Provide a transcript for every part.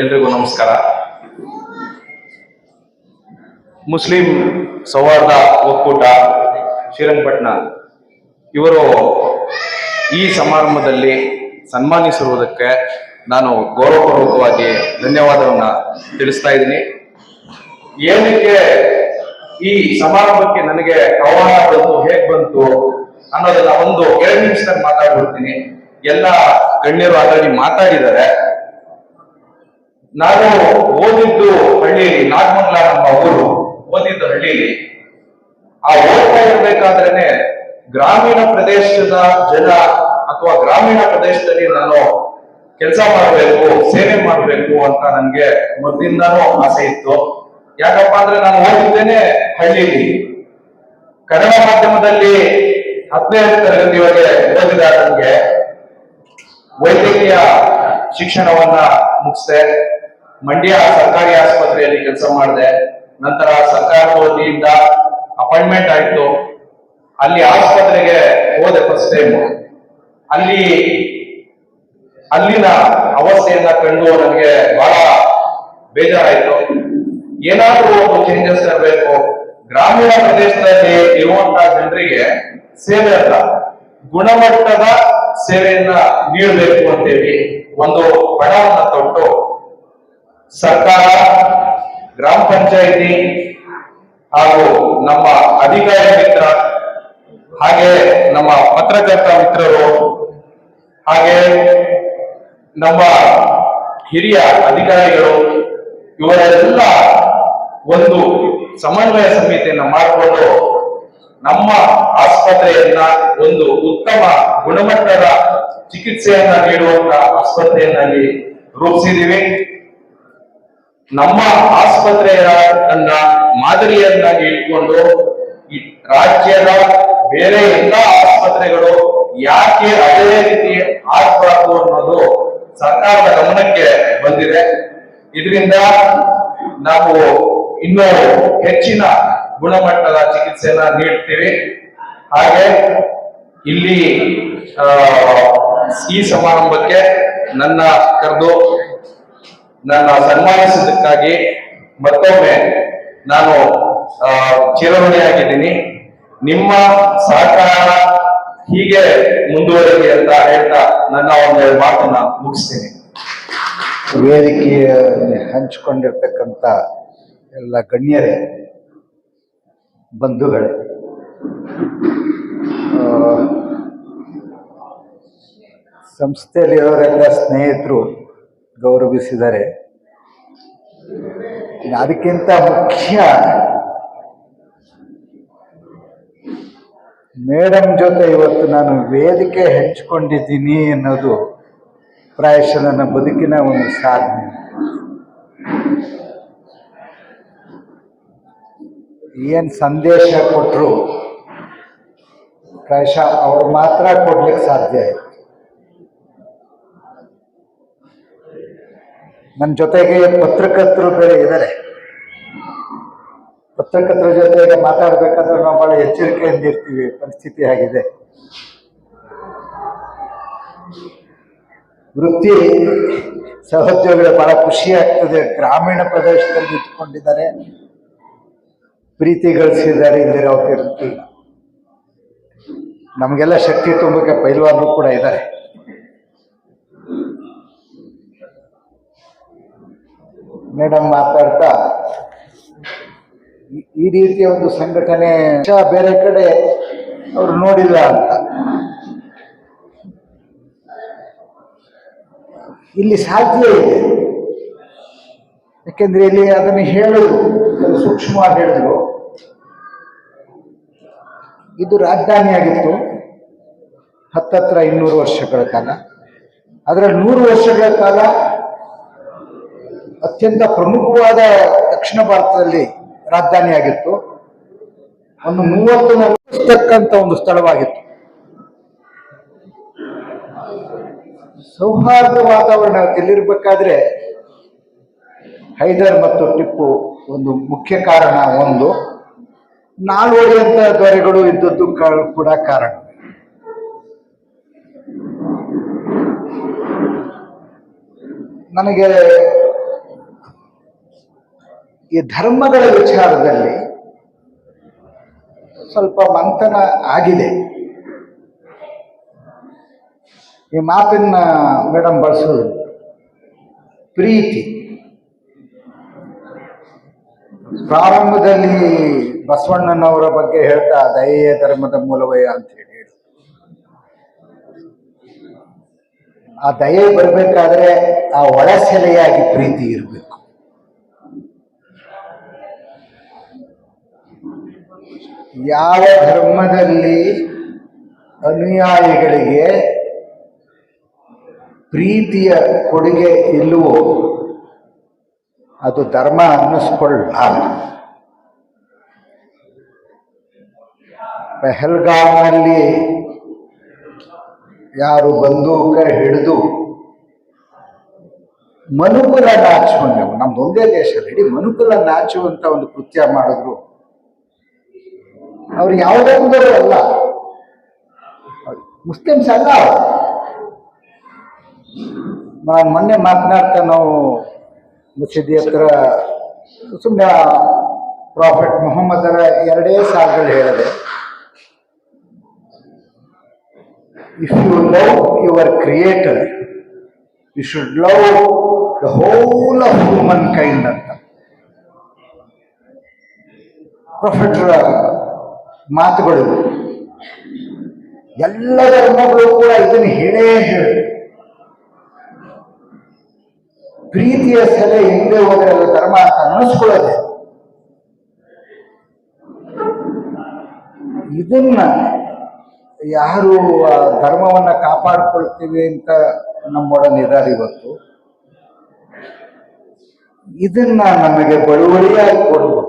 ಎಲ್ರಿಗೂ ನಮಸ್ಕಾರ. ಮುಸ್ಲಿಂ ಸೌಹಾರ್ದ ಒಕ್ಕೂಟ ಶ್ರೀರಂಗಪಟ್ಟಣ ಇವರು ಈ ಸಮಾರಂಭದಲ್ಲಿ ಸನ್ಮಾನಿಸಿರುವುದಕ್ಕೆ ನಾನು ಗೌರವಪೂರ್ವಕವಾಗಿ ಧನ್ಯವಾದವನ್ನು ತಿಳಿಸ್ತಾ ಇದ್ದೀನಿ. ಏನಕ್ಕೆ ಈ ಸಮಾರಂಭಕ್ಕೆ ನನಗೆ ಆಹ್ವಾನ ಬಂತು, ಹೇಗೆ ಬಂತು ಅನ್ನೋದನ್ನ ಒಂದು 2 ನಿಮಿಷದಲ್ಲಿ ಮಾತಾಡ್ಬಿಡ್ತೀನಿ. ಎಲ್ಲ ಗಣ್ಯರು ಆಲ್ರೆಡಿ ಮಾತಾಡಿದ್ದಾರೆ. ನಾನು ಓದಿದ್ದು ಹಳ್ಳಿಯಲ್ಲಿ, ನಾಗಮಂಗಲ ನಮ್ಮ ಊರು, ಓದಿದ್ದು ಹಳ್ಳಿಯಲ್ಲಿ. ಆ ಓದ್ತಾ ಇರ್ಬೇಕಾದ್ರೇನೆ ಗ್ರಾಮೀಣ ಪ್ರದೇಶದ ಜನ ಅಥವಾ ಗ್ರಾಮೀಣ ಪ್ರದೇಶದಲ್ಲಿ ನಾನು ಕೆಲಸ ಮಾಡಬೇಕು, ಸೇವೆ ಮಾಡಬೇಕು ಅಂತ ನನಗೆ ಮೊದಲಿಂದಾನು ಆಸೆ ಇತ್ತು. ಯಾಕಪ್ಪ ಅಂದ್ರೆ ನಾನು ಓದಿದ್ದೇನೆ ಹಳ್ಳಿಯಲ್ಲಿ, ಕನ್ನಡ ಮಾಧ್ಯಮದಲ್ಲಿ 10ನೇ ತರಗತಿವರೆಗೆ ಓದಿದ ನನಗೆ ವೈದ್ಯಕೀಯ ಶಿಕ್ಷಣವನ್ನ ಮುಗಿಸಿದೆ. ಮಂಡ್ಯ ಸರ್ಕಾರಿ ಆಸ್ಪತ್ರೆಯಲ್ಲಿ ಕೆಲಸ ಮಾಡಿದೆ. ನಂತರ ಸರ್ಕಾರದ ವತಿಯಿಂದ ಅಪಾಯಿಂಟ್ಮೆಂಟ್ ಆಯ್ತು. ಅಲ್ಲಿ ಆಸ್ಪತ್ರೆಗೆ ಹೋದೆ ಫಸ್ಟ್ ಟೈಮ್. ಅಲ್ಲಿನ ಅವಸ್ಥೆಯನ್ನ ಕಂಡು ನನಗೆ ಬಹಳ ಬೇಜಾರಾಯ್ತು. ಏನಾದ್ರೂ ಒಂದು ಚೇಂಜಸ್ ಇರಬೇಕು. ಗ್ರಾಮೀಣ ಪ್ರದೇಶದಲ್ಲಿ ಇರುವಂತಹ ಜನರಿಗೆ ಸೇವೆ ಅಲ್ಲ, ಗುಣಮಟ್ಟದ ಸೇವೆಯನ್ನ ನೀಡಬೇಕು ಅಂತೇಳಿ ಒಂದು ಬಣವನ್ನ ತೊಟ್ಟು ಸರ್ಕಾರ, ಗ್ರಾಮ ಪಂಚಾಯಿತಿ ಹಾಗೂ ನಮ್ಮ ಅಧಿಕಾರಿ ಮಿತ್ರ, ಹಾಗೆ ನಮ್ಮ ಪತ್ರಕರ್ತ ಮಿತ್ರರು, ಹಾಗೆ ನಮ್ಮ ಹಿರಿಯ ಅಧಿಕಾರಿಗಳು, ಇವರೆಲ್ಲ ಒಂದು ಸಮನ್ವಯ ಸಮಿತಿಯನ್ನ ಮಾಡಿಕೊಂಡು ನಮ್ಮ ಆಸ್ಪತ್ರೆಯನ್ನ ಒಂದು ಉತ್ತಮ ಗುಣಮಟ್ಟದ ಚಿಕಿತ್ಸೆಯನ್ನ ನೀಡುವಂತಹ ಆಸ್ಪತ್ರೆಯನ್ನಾಗಿ ರೂಪಿಸಿದ್ದೀವಿ. ನಮ್ಮ ಆಸ್ಪತ್ರೆಯನ್ನ ಮಾದರಿಯನ್ನಾಗಿ ಇಟ್ಕೊಂಡು ಈ ರಾಜ್ಯದ ಬೇರೆ ಎಲ್ಲ ಆಸ್ಪತ್ರೆಗಳು ಯಾಕೆ ಅದೇ ರೀತಿ ಆಗಬಾರದು ಅನ್ನೋದು ಸರ್ಕಾರದ ಗಮನಕ್ಕೆ ಬಂದಿದೆ. ಇದರಿಂದ ನಾವು ಇನ್ನೂ ಹೆಚ್ಚಿನ ಗುಣಮಟ್ಟದ ಚಿಕಿತ್ಸೆಯನ್ನ ನೀಡ್ತೀವಿ. ಹಾಗೆ ಇಲ್ಲಿ ಈ ಸಮಾರಂಭಕ್ಕೆ ನನ್ನ ಕರೆದು ನನ್ನ ಸನ್ಮಾನಿಸಿದ್ದಕ್ಕಾಗಿ ಮತ್ತೊಮ್ಮೆ ನಾನು ಚಿರಋಣಿಯಾಗಿದ್ದೀನಿ. ನಿಮ್ಮ ಸಹಕಾರ ಹೀಗೆ ಮುಂದುವರಿಲಿ ಅಂತ ಹೇಳ್ತಾ ನನ್ನ ಒಂದು ಮಾತನ್ನ ಮುಗಿಸ್ತೀನಿ. ವೇದಿಕೆಯಲ್ಲಿ ಹಂಚಿಕೊಂಡಿರ್ತಕ್ಕಂಥ ಎಲ್ಲ ಗಣ್ಯರೇ, ಬಂಧುಗಳೇ, ಸಂಸ್ಥೆಯಲ್ಲಿರೋರೆಲ್ಲ ಸ್ನೇಹಿತರು ಗೌರವಿಸಿದ್ದಾರೆ. ಅದಕ್ಕಿಂತ ಮುಖ್ಯ ಮೇಡಮ್ ಜೊತೆ ಇವತ್ತು ನಾನು ವೇದಿಕೆ ಹಂಚಿಕೊಂಡಿದ್ದೀನಿ ಅನ್ನೋದು ಪ್ರಾಯಶಃ ನನ್ನ ಬದುಕಿನ ಒಂದು ಸಾಧನೆ. ಏನು ಸಂದೇಶ ಕೊಟ್ಟರು ಪ್ರಾಯಶಃ ಅವ್ರು ಮಾತ್ರ ಕೊಡ್ಲಿಕ್ಕೆ ಸಾಧ್ಯ ಆಯಿತು. ನನ್ನ ಜೊತೆಗೆ ಪತ್ರಕರ್ತರು ಬೇರೆ ಇದ್ದಾರೆ. ಪತ್ರಕರ್ತರ ಜೊತೆಗೆ ಮಾತಾಡ್ಬೇಕಾದ್ರೆ ನಾವು ಬಹಳ ಎಚ್ಚರಿಕೆಯಿಂದ ಇರ್ತೀವಿ. ಪರಿಸ್ಥಿತಿ ಆಗಿದೆ. ವೃತ್ತಿ ಸಹೋದ್ಯೋಗಿಗಳು ಬಹಳ ಖುಷಿ ಆಗ್ತದೆ. ಗ್ರಾಮೀಣ ಪ್ರದೇಶದಲ್ಲಿ ಇಟ್ಕೊಂಡಿದ್ದಾರೆ, ಪ್ರೀತಿ ಗಳಿಸಿದ್ದಾರೆ. ಇಲ್ಲಿರೋತಿರ್ತಿಲ್ಲ. ನಮಗೆಲ್ಲ ಶಕ್ತಿ ತುಂಬಕ್ಕೆ ಪೈಲ್ವಾನರು ಕೂಡ ಇದ್ದಾರೆ. ಮೇಡಮ್ ಮಾತಾಡ್ತಾ ಈ ರೀತಿಯ ಒಂದು ಸಂಘಟನೆ ಬೇರೆ ಕಡೆ ಅವರು ನೋಡಿಲ್ಲ ಅಂತ. ಇಲ್ಲಿ ಸಾಧ್ಯ ಇದೆ. ಯಾಕೆಂದ್ರೆ ಇಲ್ಲಿ ಅದನ್ನು ಹೇಳಿದ್ರು, ಸೂಕ್ಷ್ಮವಾಗಿ ಹೇಳಿದ್ರು. ಇದು ರಾಜಧಾನಿಯಾಗಿತ್ತು ಹತ್ತತ್ರ 200 ವರ್ಷಗಳ ಕಾಲ. ಅದರಲ್ಲಿ 100 ವರ್ಷಗಳ ಕಾಲ ಅತ್ಯಂತ ಪ್ರಮುಖವಾದ ದಕ್ಷಿಣ ಭಾರತದಲ್ಲಿ ರಾಜಧಾನಿಯಾಗಿತ್ತು. ಒಂದು 30-40 ಒಂದು ಸ್ಥಳವಾಗಿತ್ತು. ಸೌಹಾರ್ದ ವಾತಾವರಣ ಇಲ್ಲಿರ್ಬೇಕಾದ್ರೆ ಹೈದರ್ ಮತ್ತು ಟಿಪ್ಪು ಒಂದು ಮುಖ್ಯ ಕಾರಣ. ಒಂದು ನಾಲ್ವಡಿಯಂತ ದೊರೆಗಳು ಇದ್ದದ್ದು ಕೂಡ ಕಾರಣ. ನನಗೆ ಈ ಧರ್ಮಗಳ ವಿಚಾರದಲ್ಲಿ ಸ್ವಲ್ಪ ಮಂಥನ ಆಗಿದೆ. ಈ ಮಾತನ್ನ ಮೇಡಮ್ ಬಳಸೋದು ಪ್ರೀತಿ. ಪ್ರಾರಂಭದಲ್ಲಿ ಬಸವಣ್ಣನವರ ಬಗ್ಗೆ ಹೇಳ್ತಾ ದಯೆಯ ಧರ್ಮದ ಮೂಲವಯ ಅಂತ ಹೇಳಿ, ಆ ದಯೆ ಬರಬೇಕಾದ್ರೆ ಆ ಒಳಸೆಲೆಯಾಗಿ ಪ್ರೀತಿ ಇರಬೇಕು. ಯಾವ ಧರ್ಮದಲ್ಲಿ ಅನುಯಾಯಿಗಳಿಗೆ ಪ್ರೀತಿಯ ಕೊಡುಗೆ ಇಲ್ಲವೋ ಅದು ಧರ್ಮ ಅನ್ನಿಸ್ಕೊಳ್ಳಾರ್ದು. ಪೆಹಲ್ಗಾಮ್ನಲ್ಲಿ ಯಾರು ಬಂದೂಕ ಹಿಡಿದು ಮನುಕುಲ ನಾಚುವಂಥವು, ನಮ್ದೊಂದೇ ದೇಶದಲ್ಲಿ ಇಡೀ ಮನುಕುಲ ನಾಚುವಂತ ಒಂದು ಕೃತ್ಯ ಮಾಡಿದ್ರು. ಅವ್ರು ಯಾವುದೇ ಒಂದವರು ಅಲ್ಲ, ಮುಸ್ಲಿಮ್ಸ್ ಅಲ್ಲ. ನಾನು ಮೊನ್ನೆ ಮಾತನಾಡ್ತಾ ನಾವು ಮಸೀದಿ ಹತ್ರ ಸುಮ್ಮನೆ ಪ್ರಾಫೆಟ್ ಮೊಹಮ್ಮದರ 2 ಸಾಲುಗಳು ಹೇಳಿದೆ. If you love your creator you should love the whole of humankind ಅಂತ ಪ್ರಾಫೆಟ್ರ ಮಾತುಗಳು. ಎಲ್ಲ ಧರ್ಮಗಳು ಕೂಡ ಇದನ್ನು ಹೇಳೇ ಹೇಳಿ, ಪ್ರೀತಿಯ ಸೆಲೆ ಹಿಂದೆ ಹೋದರೆ ಅದು ಧರ್ಮ ಅಂತ ಅನ್ನಿಸ್ಕೊಳ್ಳೋದೆ. ಇದನ್ನ ಯಾರು ಧರ್ಮವನ್ನ ಕಾಪಾಡಿಕೊಳ್ತೀವಿ ಅಂತ ನಮ್ಮೊಡನಿದ್ದಾರೆ ಇವತ್ತು, ಇದನ್ನ ನಮಗೆ ಬಳುವಳಿಯಾಗಿ ಕೊಡಬೇಕು.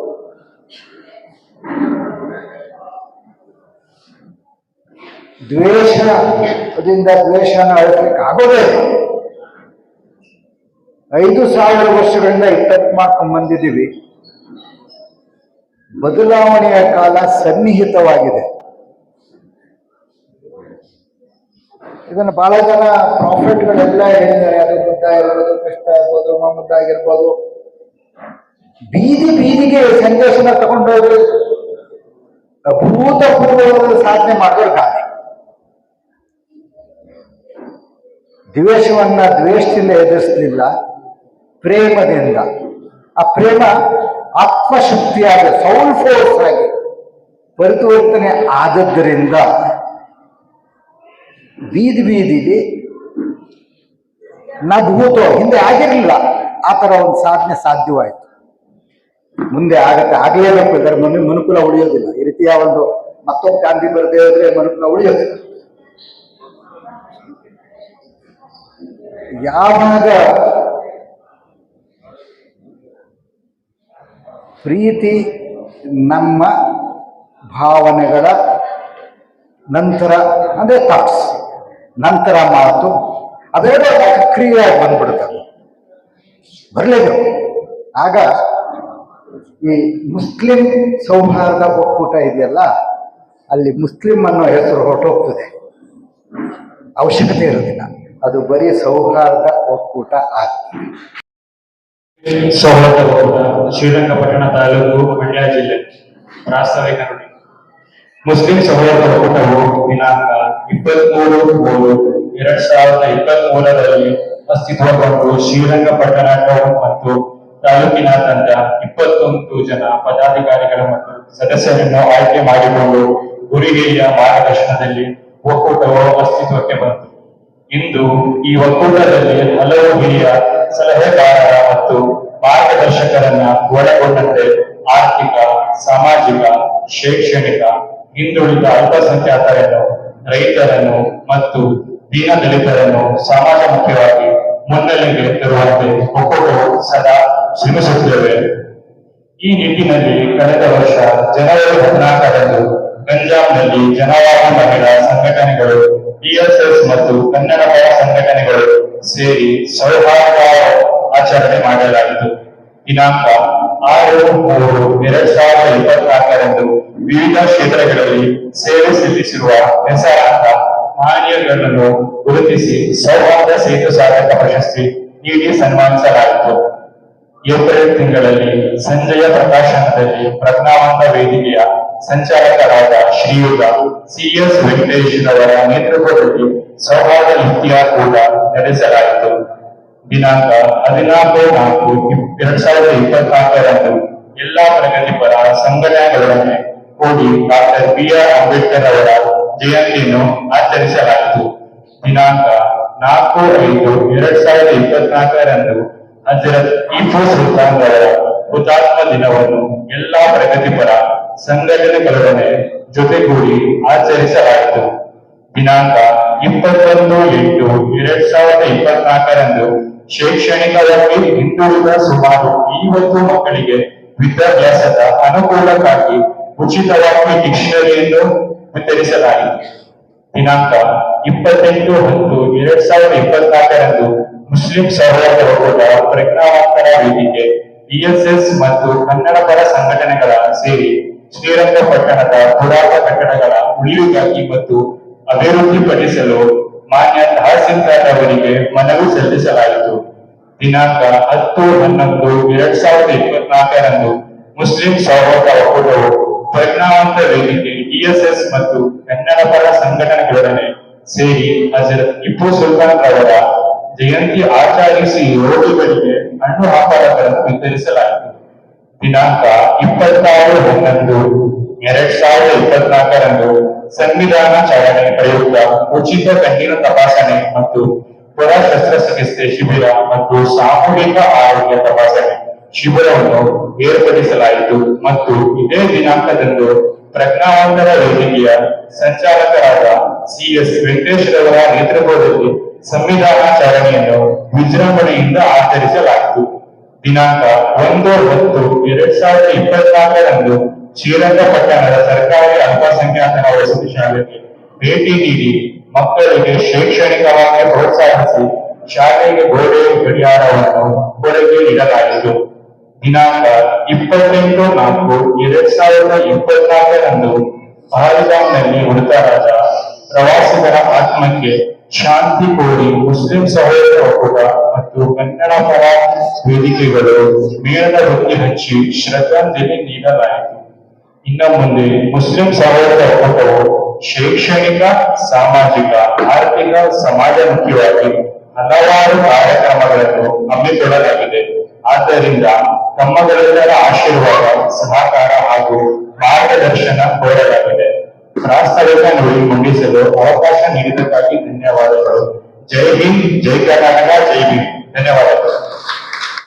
ದ್ವೇಷದಿಂದ ದ್ವೇಷನ ಅಳಿಸ್ಲಿಕ್ಕೆ ಆಗೋದೇ. 5,000 ವರ್ಷಗಳಿಂದ ಇಟ್ಟಕ್ಕೆ ಮಾಡ್ಕೊಂಡು ಬಂದಿದ್ದೀವಿ. ಬದಲಾವಣೆಯ ಕಾಲ ಸನ್ನಿಹಿತವಾಗಿದೆ. ಇದನ್ನು ಬಹಳ ಜನ ಪ್ರಾಫಿಟ್ಗಳೆಲ್ಲ ಹೇಳಿದ್ದಾರೆ. ಅದು ಬುದ್ಧ ಇರ್ಬೋದು, ಕೃಷ್ಣ ಇರ್ಬೋದು, ಮೊಹಮ್ಮದ್ ಆಗಿರ್ಬೋದು. ಬೀದಿ ಬೀದಿಗೆ ಸಂದೇಶನ ತಗೊಂಡೋಗಿ ಅಭೂತಪೂರ್ವವಾದ ಸಾಧನೆ ಮಾಡೋರು ಗಾಂಧಿ. ದ್ವೇಷವನ್ನ ದ್ವೇಷದಿಂದ ಎದುರಿಸಲಿಲ್ಲ, ಪ್ರೇಮದಿಂದ. ಆ ಪ್ರೇಮ ಆತ್ಮಶಕ್ತಿಯಾದ ಸೌಲ್ ಫೋರ್ಸ್ ಆಗಿ ಪರಿವರ್ತನೆ ಆದದ್ದರಿಂದ ಬೀದಿ ಬೀದಿಲಿ ನಭೂತೋ ಹಿಂದೆ ಆಗಿರಲಿಲ್ಲ ಆ ಥರ ಒಂದು ಸಾಧನೆ ಸಾಧ್ಯವಾಯಿತು. ಮುಂದೆ ಆಗತ್ತೆ, ಆಗಲೇಬೇಕು. ಇದರ ಮನುಕುಲ ಉಳಿಯೋದಿಲ್ಲ. ಈ ರೀತಿಯ ಒಂದು ಮತ್ತೊಂದು ಗಾಂಧಿ ಬರದೇ ಹೋದ್ರೆ ಮನುಕುಲ ಉಳಿಯೋದಿಲ್ಲ. ಯಾವಾಗ ಪ್ರೀತಿ ನಮ್ಮ ಭಾವನೆಗಳ ನಂತರ ಅಂದರೆ ಥಾಟ್ಸ್ ನಂತರ ಮಾತು ಅದೆಲ್ಲ ಕ್ರಿಯೆಯಾಗಿ ಬಂದ್ಬಿಡುತ್ತದೆ, ಬರಲೇಬೇಕು. ಆಗ ಈ ಮುಸ್ಲಿಂ ಸೌಹಾರ್ದ ಒಕ್ಕೂಟ ಇದೆಯಲ್ಲ, ಅಲ್ಲಿ ಮುಸ್ಲಿಂ ಅನ್ನೋ ಹೆಸರು ಹೊರಟೋಗ್ತದೆ, ಅವಶ್ಯಕತೆ ಇರೋದಿಲ್ಲ. ಅದು ಬರೀ ಸೌಹಾರ್ದ ಒಕ್ಕೂಟ ಆಗ್ತದೆ. ಸೌಹಾರ್ದ ಒಕ್ಕೂಟ ಶ್ರೀರಂಗಪಟ್ಟಣ ತಾಲೂಕು, ಮಂಡ್ಯ ಜಿಲ್ಲೆ. ಪ್ರಾಸ್ತಾವಿಕ ನುಡಿ. ಮುಸ್ಲಿಂ ಸೌಹಾರ್ದ ಒಕ್ಕೂಟವು ದಿನಾಂಕ 23/3/2023 ಅಸ್ತಿತ್ವಗೊಂಡು ಶ್ರೀರಂಗಪಟ್ಟಣ ಟೌನ್ ಮತ್ತು ತಾಲೂಕಿನಾದ್ಯಂತ 21 ಜನ ಪದಾಧಿಕಾರಿಗಳ ಮತ್ತು ಸದಸ್ಯರನ್ನು ಆಯ್ಕೆ ಮಾಡಿಕೊಂಡು ಗುರು ಹಿರಿಯ ಮಾರ್ಗದರ್ಶನದಲ್ಲಿ ಒಕ್ಕೂಟವು ಅಸ್ತಿತ್ವಕ್ಕೆ ಬಂತು. ಇಂದು ಈ ಒಕ್ಕೂಟದಲ್ಲಿ ಹಲವು ಹಿರಿಯ ಸಲಹೆಗಾರರ ಮತ್ತು ಮಾರ್ಗದರ್ಶಕರನ್ನ ಒಳಗೊಂಡಂತೆ ಆರ್ಥಿಕ, ಸಾಮಾಜಿಕ, ಶೈಕ್ಷಣಿಕ, ಹಿಂದುಳಿದ ಅಲ್ಪಸಂಖ್ಯಾತರನ್ನು, ರೈತರನ್ನು ಮತ್ತು ದೀನದಲಿತರನ್ನು ಸಮಾಜಮುಖಿಯಾಗಿ ಮುನ್ನೆಲೆಗೆ ತರುವಂತೆ ಒಕ್ಕೂಟವು ಸದಾ ಶ್ರಮಿಸುತ್ತೇವೆ. ಈ ನಿಟ್ಟಿನಲ್ಲಿ ಕಳೆದ ವರ್ಷ ಜನವರಿ 14ರಂದು ಗಂಜಾಂನಲ್ಲಿ ಜನವಾದಿ ಮಹಿಳಾ ಸಂಘಟನೆಗಳು, ಡಿಎಸ್ಎಸ್ ಮತ್ತು ಕನ್ನಡ ಪರ ಸಂಘಟನೆಗಳು ಸೇರಿ ಸೌಹಾರ್ದ ಆಚರಣೆ ಮಾಡಲಾಯಿತು. ದಿನಾಂಕ 6/3/2024ರಂದು ವಿವಿಧ ಕ್ಷೇತ್ರಗಳಲ್ಲಿ ಸೇವೆ ಸಲ್ಲಿಸಿರುವ ಹೆಸರಾಂತ ಮಹನೀಯರನ್ನು ಗುರುತಿಸಿ ಸೌಹಾರ್ದ ಸೇತು ಸಾಧಕ ಪ್ರಶಸ್ತಿ ನೀಡಿ ಸನ್ಮಾನಿಸಲಾಯಿತು. ಏಪ್ರಿಲ್ ತಿಂಗಳಲ್ಲಿ ಸಂಜೆಯ ಪ್ರಕಾಶನದಲ್ಲಿ ಪ್ರಜ್ಞಾವಂತ ವೇದಿಕೆಯ ಸಂಚಾಲಕರಾದ ಶ್ರೀಯುತ CS ವೆಂಕಟೇಶ್ ರವರ ನೇತೃತ್ವದಲ್ಲಿ ಸೌಹಾರ್ದ ಇಫ್ತಿಯಾರ್ ಕೂಟ ನಡೆಸಲಾಯಿತು. ದಿನಾಂಕ 14/4/2024 ಎಲ್ಲಾ ಪ್ರಗತಿಪರ ಸಂಘಟನೆಗಳೊಡನೆ ಕೂಡಿ ಡಾಕ್ಟರ್ BR ಅಂಬೇಡ್ಕರ್ ಅವರ ಜಯಂತಿಯನ್ನು ಆಚರಿಸಲಾಯಿತು. ದಿನಾಂಕ 4/5/2024 ಹಜರತ್ ಟಿಪ್ಪು ಸುಲ್ತಾನ್ ರವರ ಹುತಾತ್ಮ ದಿನವನ್ನು ಎಲ್ಲಾ ಪ್ರಗತಿಪರ ಸಂಘಟನೆಗಳೊಡನೆ ಜೊತೆಗೂಡಿ ಆಚರಿಸಲಾಯಿತು. ದಿನಾಂಕ 21/8/2024 ಶೈಕ್ಷಣಿಕವಾಗಿ ಹಿಂದುಳಿದ ಸುಮಾರು 50 ಮಕ್ಕಳಿಗೆ ವಿದ್ಯಾಭ್ಯಾಸದ ಅನುಕೂಲಕ್ಕಾಗಿ ಉಚಿತವಾಗಿ ಡಿಕ್ಷನರಿಯನ್ನು ವಿತರಿಸಲಾಯಿತು. ದಿನಾಂಕ 28/10/2024 ಮುಸ್ಲಿಂ ಸಹೋದರ ಒಕ್ಕೂಟ ಪ್ರಜ್ಞಾವಂತರ ವೇದಿಕೆ DSS ಮತ್ತು ಕನ್ನಡ ಪರ ಸಂಘಟನೆಗಳ ಸೇರಿ ಶ್ರೀರಂಗಪಟ್ಟಣದ ಪುರಾತ ಕಟ್ಟಡಗಳ ಉಳಿವಿಗಾಗಿ ಮತ್ತು ಅಭಿವೃದ್ಧಿಪಡಿಸಲು ಮಾನ್ಯ ತಹಸೀಲ್ದಾರ್ ಅವರಿಗೆ ಮನವಿ ಸಲ್ಲಿಸಲಾಯಿತು. ದಿನಾಂಕ 10/11/2024 ಮುಸ್ಲಿಂ ಸಹೋದರ ಒಕ್ಕೂಟವು ಪ್ರಜ್ಞಾವಂತ ವೇದಿಕೆ DSS ಮತ್ತು ಕನ್ನಡ ಪರ ಸಂಘಟನೆಗಳೊಡನೆ ಸೇರಿ ಹಜರತ್ ಟಿಪ್ಪು ಸುಲ್ತಾನ್ ರವರ ಜಯಂತಿ ಆಚರಿಸಿ ರೋಗಿಗಳಿಗೆ ಹಣ್ಣು ಹಂಪಲಗಳನ್ನು ವಿತರಿಸಲಾಯಿತು. ದಿನಾಂಕ 26/11/2024 ಸಂವಿಧಾನಾಚರಣೆ ಪ್ರಯುಕ್ತ ಉಚಿತ ಕಣ್ಣಿನ ತಪಾಸಣೆ ಮತ್ತು ಹೊರ ಶಸ್ತ್ರಚಿಕಿತ್ಸೆ ಶಿಬಿರ ಮತ್ತು ಸಾಮೂಹಿಕ ಆರೋಗ್ಯ ತಪಾಸಣೆ ಶಿಬಿರವನ್ನು ಏರ್ಪಡಿಸಲಾಯಿತು ಮತ್ತು ಇದೇ ದಿನಾಂಕದಂದು ಪ್ರಜ್ಞಾವಂತರ ವೇದಿಕೆಯ ಸಂಚಾಲಕರಾದ CS ವೆಂಕಟೇಶ್ ರವರ ನೇತೃತ್ವದಲ್ಲಿ ಸಂವಿಧಾನಾಚರಣೆಯನ್ನು ವಿಜೃಂಭಣೆಯಿಂದ ಆಚರಿಸಲಾಯಿತು. ದಿನಾಂಕ 1/10/2024 ಶ್ರೀರಂಗಪಟ್ಟಣದ ಸರ್ಕಾರಿ ಅಲ್ಪಸಂಖ್ಯಾತರ ವಸತಿ ಶಾಲೆಗೆ ಭೇಟಿ ನೀಡಿ ಮಕ್ಕಳಿಗೆ ಶೈಕ್ಷಣಿಕವಾಗಿ ಪ್ರೋತ್ಸಾಹಿಸಿ ಶಾಲೆಗೆ ಗೋಡೆ ಗಡಿಯಾರವನ್ನು ಕೊಡುಗೆ ನೀಡಲಾಯಿತು. ದಿನಾಂಕ 28/4/2024 ಪಹಲ್ಗಾಮ್ನಲ್ಲಿ ಮೃತರಾದ ಪ್ರವಾಸಿಗರ ಆತ್ಮಕ್ಕೆ ಶಾಂತಿ ಕೋರಿ ಮುಸ್ಲಿಂ ಸಹೋದರ ಒಕ್ಕೂಟ ಮತ್ತು ಕನ್ನಡ ಪರ ವೇದಿಕೆಗಳು ಮೇಣದ ಬತ್ತಿ ಹಚ್ಚಿ ಶ್ರದ್ಧಾಂಜಲಿ ನೀಡಲಾಯಿತು. ಇನ್ನು ಮುಂದೆ ಮುಸ್ಲಿಂ ಸಹೋದರ ಒಕ್ಕೂಟವು ಶೈಕ್ಷಣಿಕ, ಸಾಮಾಜಿಕ, ಆರ್ಥಿಕ, ಸಮಾಜಮುಖಿಯಾಗಿ ಹಲವಾರು ಕಾರ್ಯಕ್ರಮಗಳನ್ನು ಹಮ್ಮಿಕೊಳ್ಳಲಾಗಿದೆ. ಆದ್ದರಿಂದ ತಮ್ಮಗಳೆಲ್ಲರ ಆಶೀರ್ವಾದ, ಸಹಕಾರ ಹಾಗೂ ಮಾರ್ಗದರ್ಶನ ಕೋರಲಾಗಿದೆ. ಪ್ರಾಸ್ತಾವಿಕ ನುಡಿ ಮಂಡಿಸಲು ಅವಕಾಶ ನೀಡಿದ್ದಕ್ಕಾಗಿ ಧನ್ಯವಾದಗಳು. ಜೈ ಹಿಂದ್, ಜೈ ಕರ್ನಾಟಕ, ಜೈ ಭೀಮ್. ಧನ್ಯವಾದಗಳು.